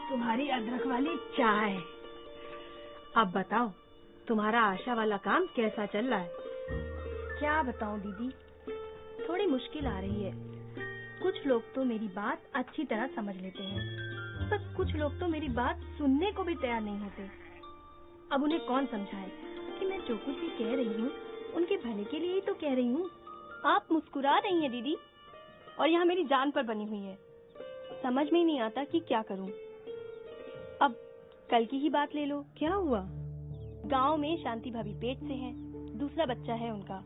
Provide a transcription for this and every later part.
तुम्हारी अदरक वाली चाय। अब बताओ, तुम्हारा आशा वाला काम कैसा चल रहा है? क्या बताऊं दीदी, थोड़ी मुश्किल आ रही है। कुछ लोग तो मेरी बात अच्छी तरह समझ लेते हैं, पर कुछ लोग तो मेरी बात सुनने को भी तैयार नहीं होते। अब उन्हें कौन समझाए कि मैं जो कुछ भी कह रही हूँ उनके भले के लिए ही तो कह रही हूँ। आप मुस्कुरा रही हैं दीदी, और यहाँ मेरी जान पर बनी हुई है। समझ में ही नहीं आता कि क्या करूँ। अब कल की ही बात ले लो। क्या हुआ? गांव में शांति भाभी पेट से हैं, दूसरा बच्चा है उनका।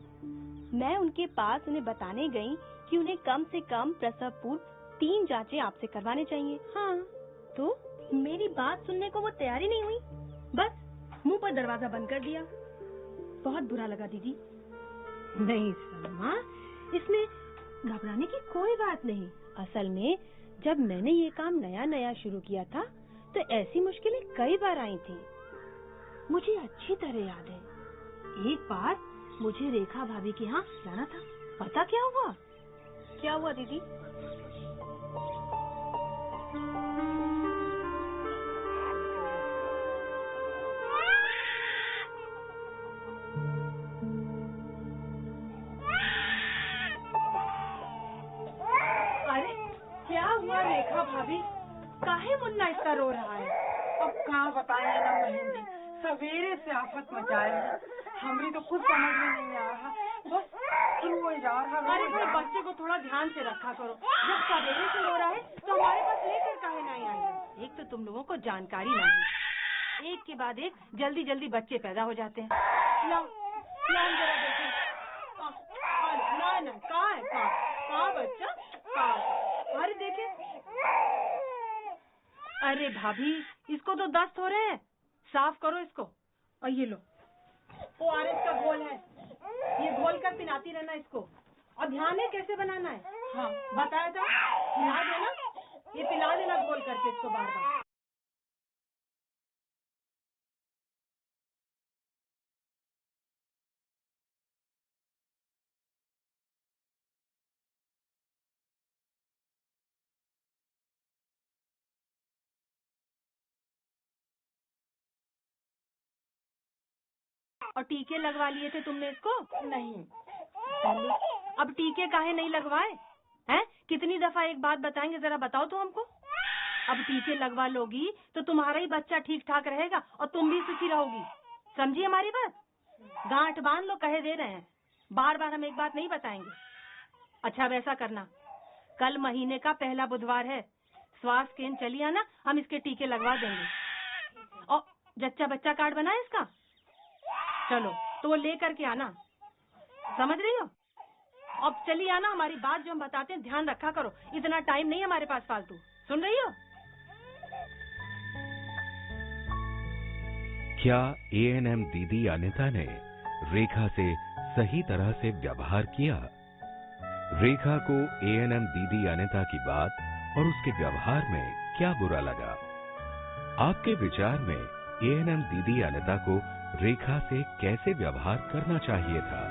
मैं उनके पास उन्हें बताने गई कि उन्हें कम से कम प्रसव पूर्व 3 जांचें आपसे करवाने चाहिए। हाँ, तो मेरी बात सुनने को वो तैयार ही नहीं हुई, बस मुंह पर दरवाजा बंद कर दिया। बहुत बुरा लगा दीदी। नहीं सलमा, इसमें घबराने की कोई बात नहीं। असल में जब मैंने ये काम नया नया शुरू किया था तो ऐसी मुश्किलें कई बार आई थी। मुझे अच्छी तरह याद है, एक बार मुझे रेखा भाभी के यहाँ जाना था। पता क्या हुआ? क्या हुआ दीदी? अरे क्या हुआ रेखा भाभी? काहे मुन्ना इतना रो रहा है? अब कहाँ बताएं ना मेहंदी, सवेरे से आफत मचाए है। हमरी तो कुछ समझ में नहीं आ रहा, बस रोए जा रहा। अरे भाई, बच्चे को थोड़ा ध्यान से रखा करो। जब सवेरे से रो रहा है तो हमारे पास लेकर काहे नहीं आई? एक तो तुम लोगों को जानकारी नहीं, एक के बाद एक जल्दी जल्दी बच्चे पैदा हो जाते हैं। ला, ला जरा देखो। ना कहाँ है? कहाँ बच्चा? कहाँ? अरे देखे। अरे भाभी, इसको तो दस्त हो रहे हैं, साफ करो इसको। और ये लो, ORS का घोल है, ये घोल कर पिलाती रहना इसको। और ध्यान है कैसे बनाना है। हाँ बताया था, पिला देना, ये पिला देना घोल करके इसको बार बार। और टीके लगवा लिए थे तुमने इसको? नहीं। अब टीके काहे नहीं लगवाए हैं? कितनी दफा एक बात बताएंगे, जरा बताओ तो हमको। अब टीके लगवा लोगी तो तुम्हारा ही बच्चा ठीक ठाक रहेगा और तुम भी सुखी रहोगी। समझी हमारी बात? गांठ बांध लो, कहे दे रहे हैं, बार बार हम एक बात नहीं बताएंगे। अच्छा अब ऐसा करना, कल महीने का पहला बुधवार है, स्वास्थ्य केंद्र चली आना, हम इसके टीके लगवा देंगे। और जच्चा बच्चा कार्ड बना है इसका? चलो तो वो ले करके आना, समझ रही हो? अब चली आना, हमारी बात जो हम बताते हैं ध्यान रखा करो, इतना टाइम नहीं हमारे पास फालतू। सुन रही हो? क्या ANM दीदी अनिता ने रेखा से सही तरह से व्यवहार किया? रेखा को ANM दीदी अनिता की बात और उसके व्यवहार में क्या बुरा लगा? आपके विचार में ANM दीदी अनिता को रेखा से कैसे व्यवहार करना चाहिए था?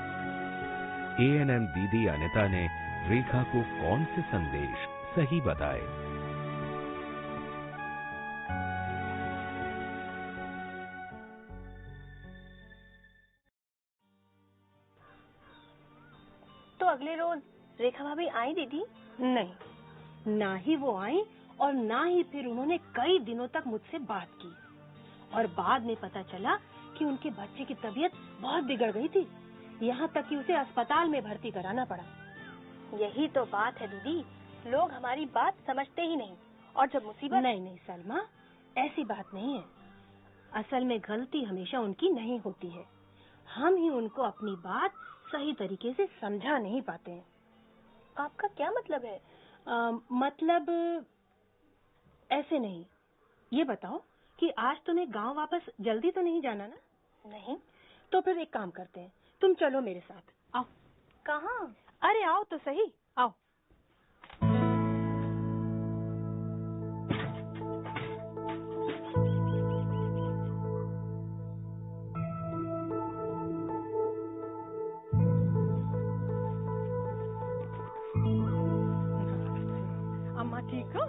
ANM दीदी अनिता ने रेखा को कौन से संदेश सही बताए? तो अगले रोज रेखा भाभी आई दीदी? नहीं, ना ही वो आई और ना ही फिर उन्होंने कई दिनों तक मुझसे बात की। और बाद में पता चला कि उनके बच्चे की तबीयत बहुत बिगड़ गई थी, यहाँ तक कि उसे अस्पताल में भर्ती कराना पड़ा। यही तो बात है दीदी, लोग हमारी बात समझते ही नहीं, और जब मुसीबत। नहीं सलमा, ऐसी बात नहीं है। असल में गलती हमेशा उनकी नहीं होती है, हम ही उनको अपनी बात सही तरीके से समझा नहीं पाते हैं। आपका क्या मतलब है? मतलब ऐसे नहीं। ये बताओ कि आज तुम्हें गांव वापस जल्दी तो नहीं जाना ना? नहीं। तो फिर एक काम करते हैं, तुम चलो मेरे साथ। आओ। कहाँ? अरे आओ तो सही, आओ। अम्मा ठीक हो?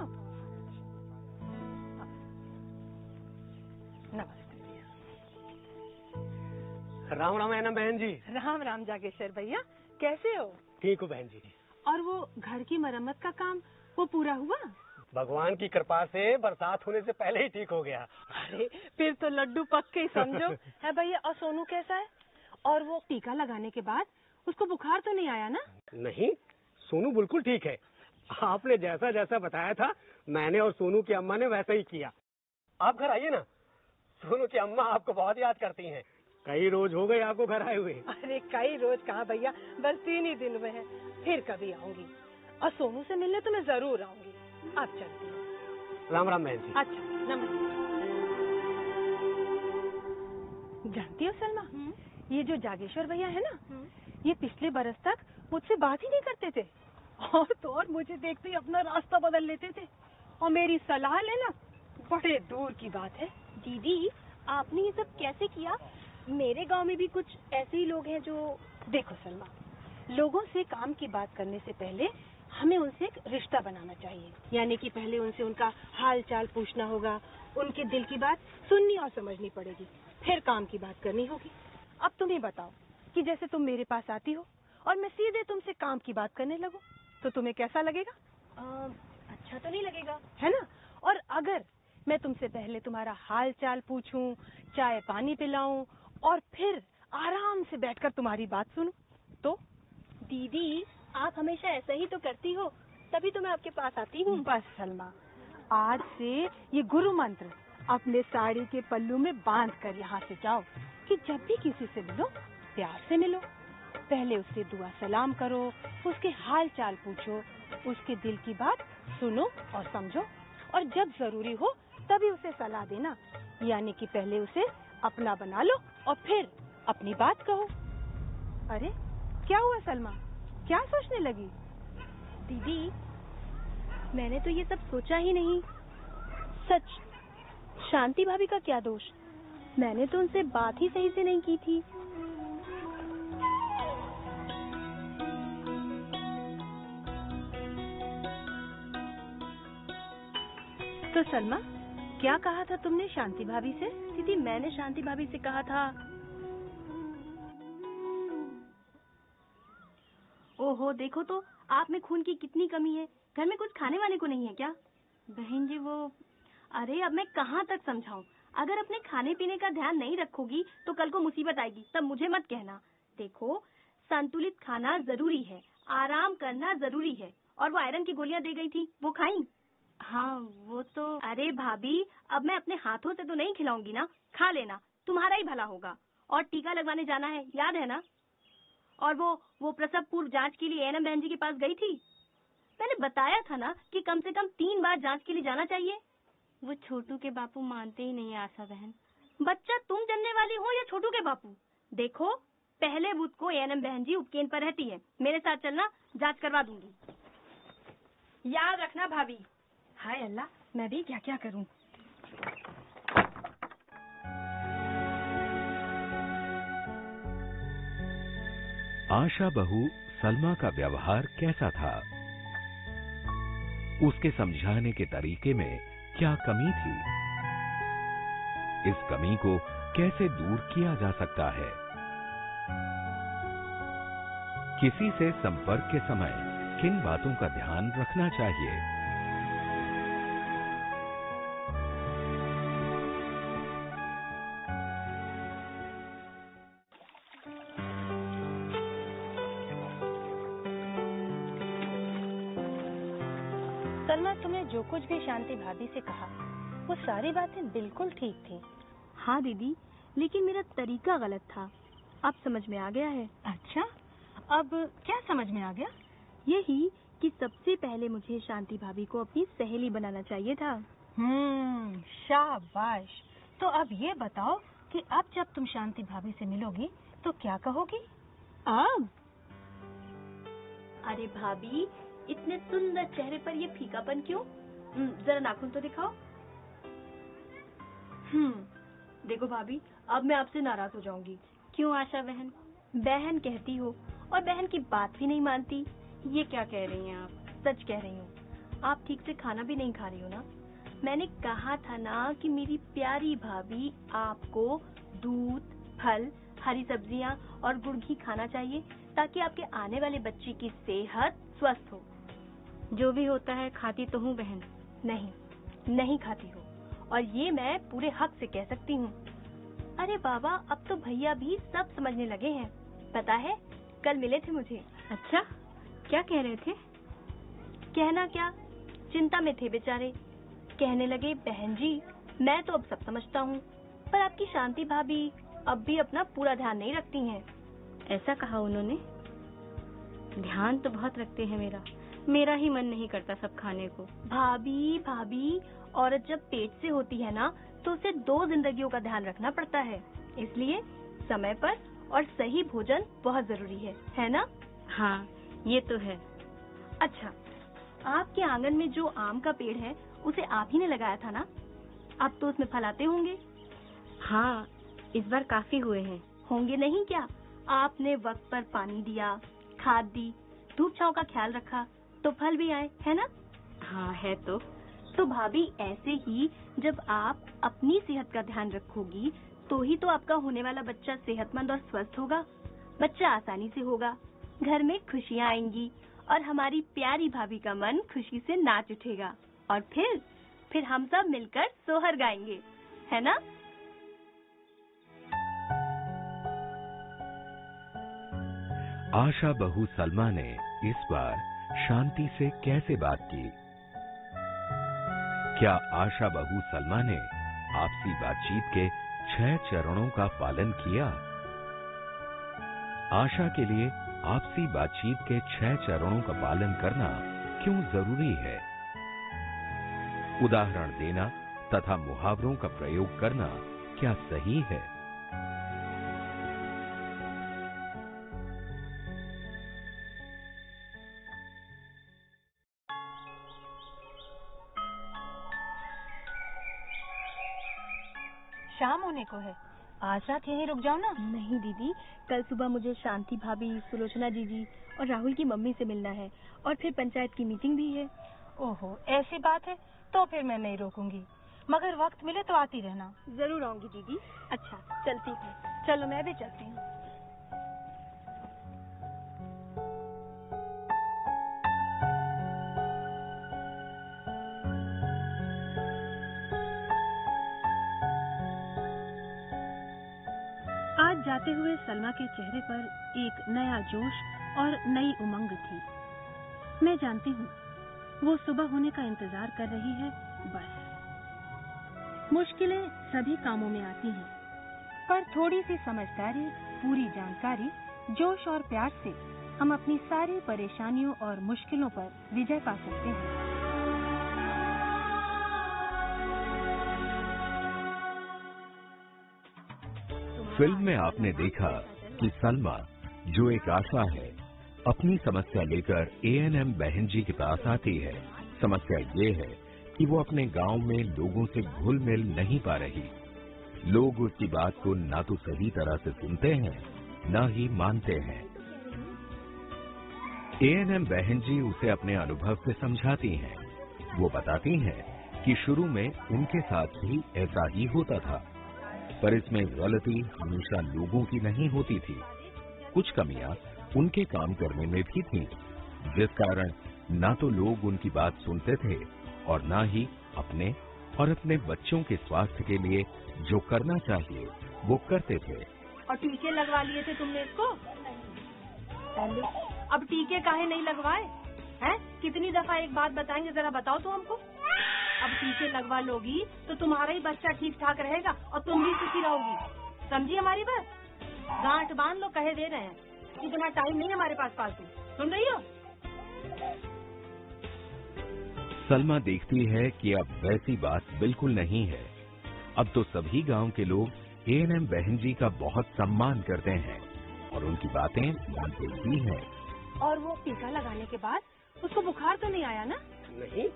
राम राम है ना बहन जी। राम राम जागेश्वर भैया, कैसे हो? ठीक हूँ बहन जी। और वो घर की मरम्मत का काम वो पूरा हुआ? भगवान की कृपा से बरसात होने से पहले ही ठीक हो गया। अरे फिर तो लड्डू पक्के ही समझो। है भैया, और सोनू कैसा है? और वो टीका लगाने के बाद उसको बुखार तो नहीं आया ना? नहीं, सोनू बिल्कुल ठीक है। आपने जैसा जैसा बताया था मैंने और सोनू की अम्मा ने वैसा ही किया। आप घर आइए ना, सोनू की अम्मा आपको बहुत याद करती हैं। कई रोज हो गए आपको घर आए हुए। अरे कई रोज कहाँ भैया, बस 3 ही दिन हुए हैं। फिर कभी आऊंगी, और सोनू से मिलने तो मैं जरूर आऊंगी। अब चलती हूँ। राम राम बहन जी। अच्छा, नमस्ते। जानती हो सलमा, ये जो जागेश्वर भैया है ना, ये पिछले बरस तक मुझसे बात ही नहीं करते थे, और तो और मुझे देखते ही अपना रास्ता बदल लेते थे, और मेरी सलाह लेना बड़े दूर की बात है। दीदी, आपने ये सब कैसे किया? मेरे गांव में भी कुछ ऐसे ही लोग हैं जो... देखो सलमा, लोगों से काम की बात करने से पहले हमें उनसे एक रिश्ता बनाना चाहिए। यानी कि पहले उनसे उनका हाल चाल पूछना होगा, उनके दिल की बात सुननी और समझनी पड़ेगी, फिर काम की बात करनी होगी। अब तुम ही बताओ कि जैसे तुम मेरे पास आती हो और मैं सीधे तुमसे काम की बात करने लगूं, तो तुम्हें कैसा लगेगा? अच्छा तो नहीं लगेगा, है ना? और अगर मैं तुमसे पहले तुम्हारा हाल चाल पूछूं, चाय पानी पिलाऊं, और फिर आराम से बैठकर तुम्हारी बात सुनूं, तो? दीदी आप हमेशा ऐसा ही तो करती हो, तभी तो मैं आपके पास आती हूँ। बस सलमा, आज से ये गुरु मंत्र अपने साड़ी के पल्लू में बांध कर यहाँ से जाओ कि जब भी किसी से मिलो प्यार से मिलो। पहले उससे दुआ सलाम करो, उसके हाल चाल पूछो, उसके दिल की बात सुनो और समझो, और जब जरूरी हो तभी उसे सलाह देना। यानी कि पहले उसे अपना बना लो और फिर अपनी बात कहो। अरे क्या हुआ सलमा, क्या सोचने लगी? दीदी मैंने तो ये सब सोचा ही नहीं। सच, शांति भाभी का क्या दोष? मैंने तो उनसे बात ही सही से नहीं की थी। तो सलमा, क्या कहा था तुमने शांति भाभी से? दीदी मैंने शांति भाभी से कहा था... ओहो, देखो तो आप में खून की कितनी कमी है। घर में कुछ खाने वाने को नहीं है क्या? बहन जी वो... अरे अब मैं कहाँ तक समझाऊं? अगर अपने खाने पीने का ध्यान नहीं रखोगी तो कल को मुसीबत आएगी, तब मुझे मत कहना। देखो, संतुलित खाना जरूरी है, आराम करना जरूरी है, और वो आयरन की गोलियां दे गई थी, वो खाई? हाँ वो तो... अरे भाभी, अब मैं अपने हाथों से तो नहीं खिलाऊंगी ना, खा लेना, तुम्हारा ही भला होगा। और टीका लगवाने जाना है, याद है ना? और वो प्रसव पूर्व जांच के लिए एएनएम बहन जी के पास गई थी। मैंने बताया था ना कि कम से कम 3 बार जांच के लिए जाना चाहिए। वो छोटू के बापू मानते ही नहीं आशा बहन। बच्चा तुम जनने वाली हो या छोटू के बापू? देखो, पहले बुध को एएनएम बहन जी उपकेंद्र पर रहती है, मेरे साथ चलना, जांच करवा दूंगी। याद रखना भाभी। हाय अल्लाह, मैं भी क्या क्या करूं। आशा बहू सलमा का व्यवहार कैसा था? उसके समझाने के तरीके में क्या कमी थी? इस कमी को कैसे दूर किया जा सकता है? किसी से संपर्क के समय किन बातों का ध्यान रखना चाहिए? सलमा, तुमने जो कुछ भी शांति भाभी से कहा वो सारी बातें बिल्कुल ठीक थी। हाँ दीदी, लेकिन मेरा तरीका गलत था। अब समझ में आ गया है। अच्छा, अब क्या समझ में आ गया? यही कि सबसे पहले मुझे शांति भाभी को अपनी सहेली बनाना चाहिए था। शाबाश। तो अब ये बताओ कि अब जब तुम शांति भाभी से मिलोगी तो क्या कहोगी? अब? अरे भाभी, इतने सुंदर चेहरे पर ये फीकापन क्यों? जरा नाखून तो दिखाओ। देखो भाभी, अब मैं आपसे नाराज हो जाऊंगी। क्यों आशा बहन? बहन कहती हो और बहन की बात भी नहीं मानती। ये क्या कह रही हैं आप? सच कह रही हूँ। आप ठीक से खाना भी नहीं खा रही हो ना? मैंने कहा था ना कि मेरी प्यारी भाभी आपको दूध, फल, हरी सब्जियां और गुड़ घी खाना चाहिए ताकि आपके आने वाले बच्चे की सेहत स्वस्थ हो। जो भी होता है खाती तो हूँ बहन। नहीं खाती हो, और ये मैं पूरे हक से कह सकती हूँ। अरे बाबा, अब तो भैया भी सब समझने लगे हैं। पता है, कल मिले थे मुझे। अच्छा, क्या कह रहे थे? कहना क्या, चिंता में थे बेचारे। कहने लगे, बहन जी मैं तो अब सब समझता हूँ, पर आपकी शांति भाभी अब भी अपना पूरा ध्यान नहीं रखती हैं। ऐसा कहा उन्होंने? ध्यान तो बहुत रखते हैं मेरा ही मन नहीं करता सब खाने को। भाभी, औरत जब पेट से होती है ना, तो उसे 2 जिंदगियों का ध्यान रखना पड़ता है। इसलिए समय पर और सही भोजन बहुत जरूरी है ना? हाँ, ये तो है। अच्छा, आपके आंगन में जो आम का पेड़ है, उसे आप ही ने लगाया था ना? अब तो उसमें फल आते होंगे। हाँ, इस बार काफी हुए हैं। होंगे नहीं क्या? आपने वक्त पर पानी दिया, खाद दी, धूप छांव का ख्याल रखा, तो फल भी आए, है ना? हाँ, है तो भाभी, ऐसे ही जब आप अपनी सेहत का ध्यान रखोगी, तो ही तो आपका होने वाला बच्चा सेहतमंद और स्वस्थ होगा। बच्चा आसानी से होगा, घर में खुशियाँ आएंगी और हमारी प्यारी भाभी का मन खुशी से नाच उठेगा, और फिर हम सब मिलकर सोहर गाएंगे, है ना? आशा बहू सलमा ने इस बार शांति से कैसे बात की? क्या आशा बहू सलमा ने आपसी बातचीत के 6 चरणों का पालन किया? आशा के लिए आपसी बातचीत के 6 चरणों का पालन करना क्यों जरूरी है? उदाहरण देना तथा मुहावरों का प्रयोग करना क्या सही है? शाम होने को है, आज रात यहीं रुक जाओ ना। नहीं दीदी, कल सुबह मुझे शांति भाभी, सुलोचना जीजी और राहुल की मम्मी से मिलना है, और फिर पंचायत की मीटिंग भी है। ओहो, ऐसी बात है तो फिर मैं नहीं रोकूंगी, मगर वक्त मिले तो आती रहना। जरूर आऊंगी दीदी। अच्छा, चलती हूँ। चलो, मैं भी चलती हूँ। आज जाते हुए सलमा के चेहरे पर एक नया जोश और नई उमंग थी। मैं जानती हूँ, वो सुबह होने का इंतजार कर रही है। बस मुश्किलें सभी कामों में आती हैं, पर थोड़ी सी समझदारी, पूरी जानकारी, जोश और प्यार से हम अपनी सारी परेशानियों और मुश्किलों पर विजय पा सकते हैं। फिल्म में आपने देखा कि सलमा, जो एक आशा है, अपनी समस्या लेकर एएनएम बहन जी के पास आती है। समस्या ये है कि वो अपने गांव में लोगों से घुल मिल नहीं पा रही। लोग उसकी बात को ना तो सही तरह से सुनते हैं, ना ही मानते हैं। एएनएम बहन जी उसे अपने अनुभव से समझाती हैं। वो बताती हैं कि शुरू में उनके साथ भी ऐसा ही होता था, पर इसमें गलती हमेशा लोगों की नहीं होती थी। कुछ कमियां उनके काम करने में भी थीं, जिस कारण ना तो लोग उनकी बात सुनते थे और ना ही अपने और अपने बच्चों के स्वास्थ्य के लिए जो करना चाहिए वो करते थे। और टीके लगवा लिए थे तुमने इसको? अब टीके काहे नहीं लगवाए हैं? कितनी दफा एक बात बताएंगे, जरा बताओ तो हमको। अब टीके लगवा लोगी तो तुम्हारा ही बच्चा ठीक ठाक रहेगा और तुम भी सुखी रहोगी। समझी हमारी बात? गांठ बांध लो, कहे दे रहे हैं। इतना टाइम नहीं हमारे पास फालतू। सुन रही हो? सलमा देखती है कि अब वैसी बात बिल्कुल नहीं है। अब तो सभी गांव के लोग एएनएम बहन जी का बहुत सम्मान करते हैं और उनकी बातें मानते भी हैं। और वो टीका लगाने के बाद उसको बुखार तो नहीं आया ना? नहीं,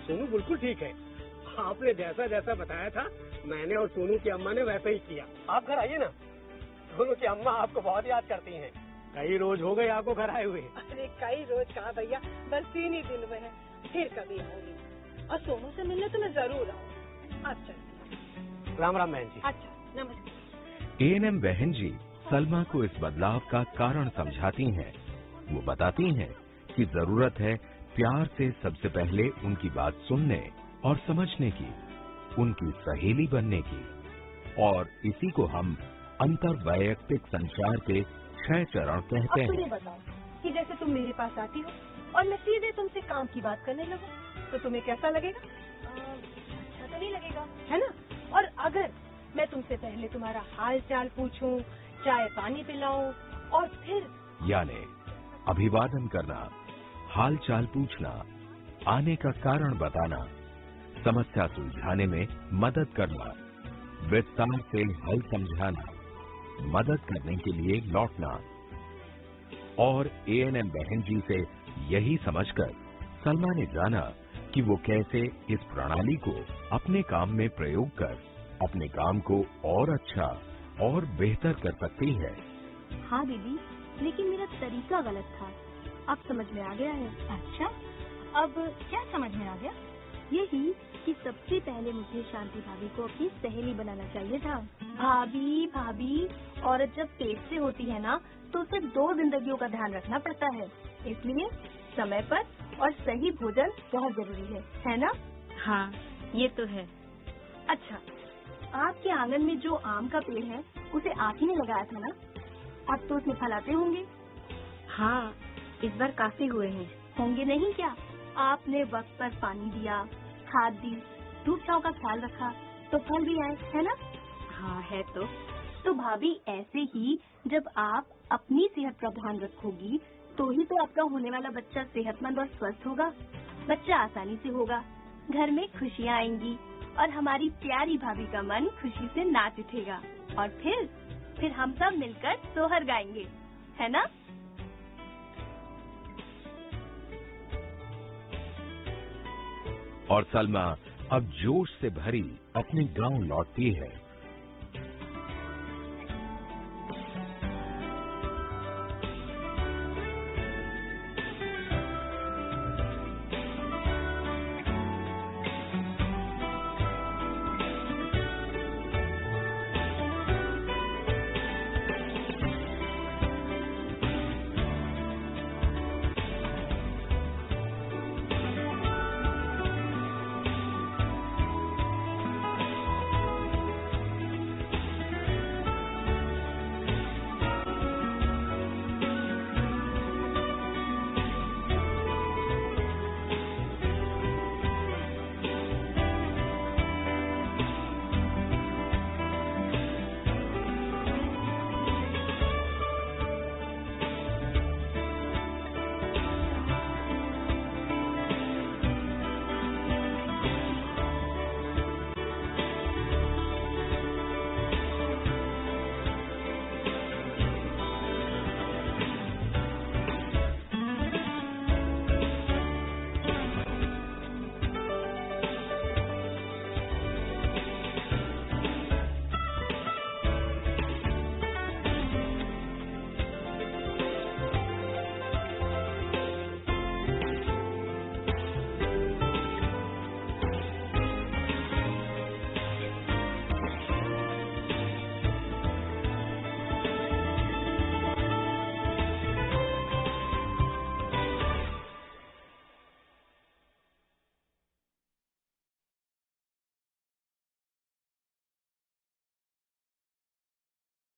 सोनू बिल्कुल ठीक है। आपने जैसा जैसा बताया था, मैंने और सोनू की अम्मा ने वैसा ही किया। आप घर आइए ना, सोनू की अम्मा आपको बहुत याद करती हैं। कई रोज हो गए आपको घर आए हुए। अरे कई रोज कहाँ भैया, बस 3 ही दिन हुए हैं, फिर कभी आऊंगी। और सोनू से मिलने तो मैं जरूर आऊंगी। अच्छा, राम राम बहन जी। अच्छा, नमस्ते। एएनएम बहन जी सलमा को इस बदलाव का कारण समझाती हैं। वो बताती हैं कि जरूरत है प्यार से सबसे पहले उनकी बात सुनने और समझने की, उनकी सहेली बनने की, और इसी को हम अंतर्वैयक्तिक संचार के 6 चरण कहते अब तुम्हें हैं। बताओ कि जैसे तुम मेरे पास आती हो और मैं सीधे तुमसे काम की बात करने लगूं, तो तुम्हें कैसा लगेगा? अच्छा तो नहीं लगेगा, है ना? और अगर मैं तुमसे पहले तुम्हारा हाल चाल पूछूं, चाय पानी पिलाऊं और फिर यानी अभिवादन करना, हाल चाल पूछना, आने का कारण बताना, समस्या सुलझाने में मदद करना, विस्तार से हल समझाना, मदद करने के लिए लौटना, और एएनएम बहन जी से यही समझकर सलमा ने जाना कि वो कैसे इस प्रणाली को अपने काम में प्रयोग कर अपने काम को और अच्छा और बेहतर कर सकती है। हाँ दीदी, लेकिन मेरा तरीका गलत था। अब समझ में आ गया है। अच्छा, अब क्या समझ में आ गया? यही कि सबसे पहले मुझे शांति भाभी को अपनी सहेली बनाना चाहिए था। भाभी, औरत जब पेट से होती है ना, तो उसे 2 जिंदगियों का ध्यान रखना पड़ता है। इसलिए समय पर और सही भोजन बहुत जरूरी है ना? हाँ, ये तो है। अच्छा, आपके आंगन में जो आम का पेड़ है, उसे आप ही ने लगाया था ना? अब तो उसमें फल आते होंगे। हाँ, इस बार काफी हुए हैं। होंगे नहीं क्या? आपने वक्त पर पानी दिया, खाद दी, धूप छांव का ख्याल रखा, तो फल भी आए, है ना? हाँ, है तो भाभी, ऐसे ही जब आप अपनी सेहत का ध्यान रखोगी, तो ही तो आपका होने वाला बच्चा सेहतमंद और स्वस्थ होगा। बच्चा आसानी से होगा, घर में खुशियाँ आएंगी और हमारी प्यारी भाभी का मन खुशी से नाच उठेगा, और फिर हम सब मिलकर सोहर गाएंगे, है ना? और सलमा अब जोश से भरी अपने गांव लौटती है।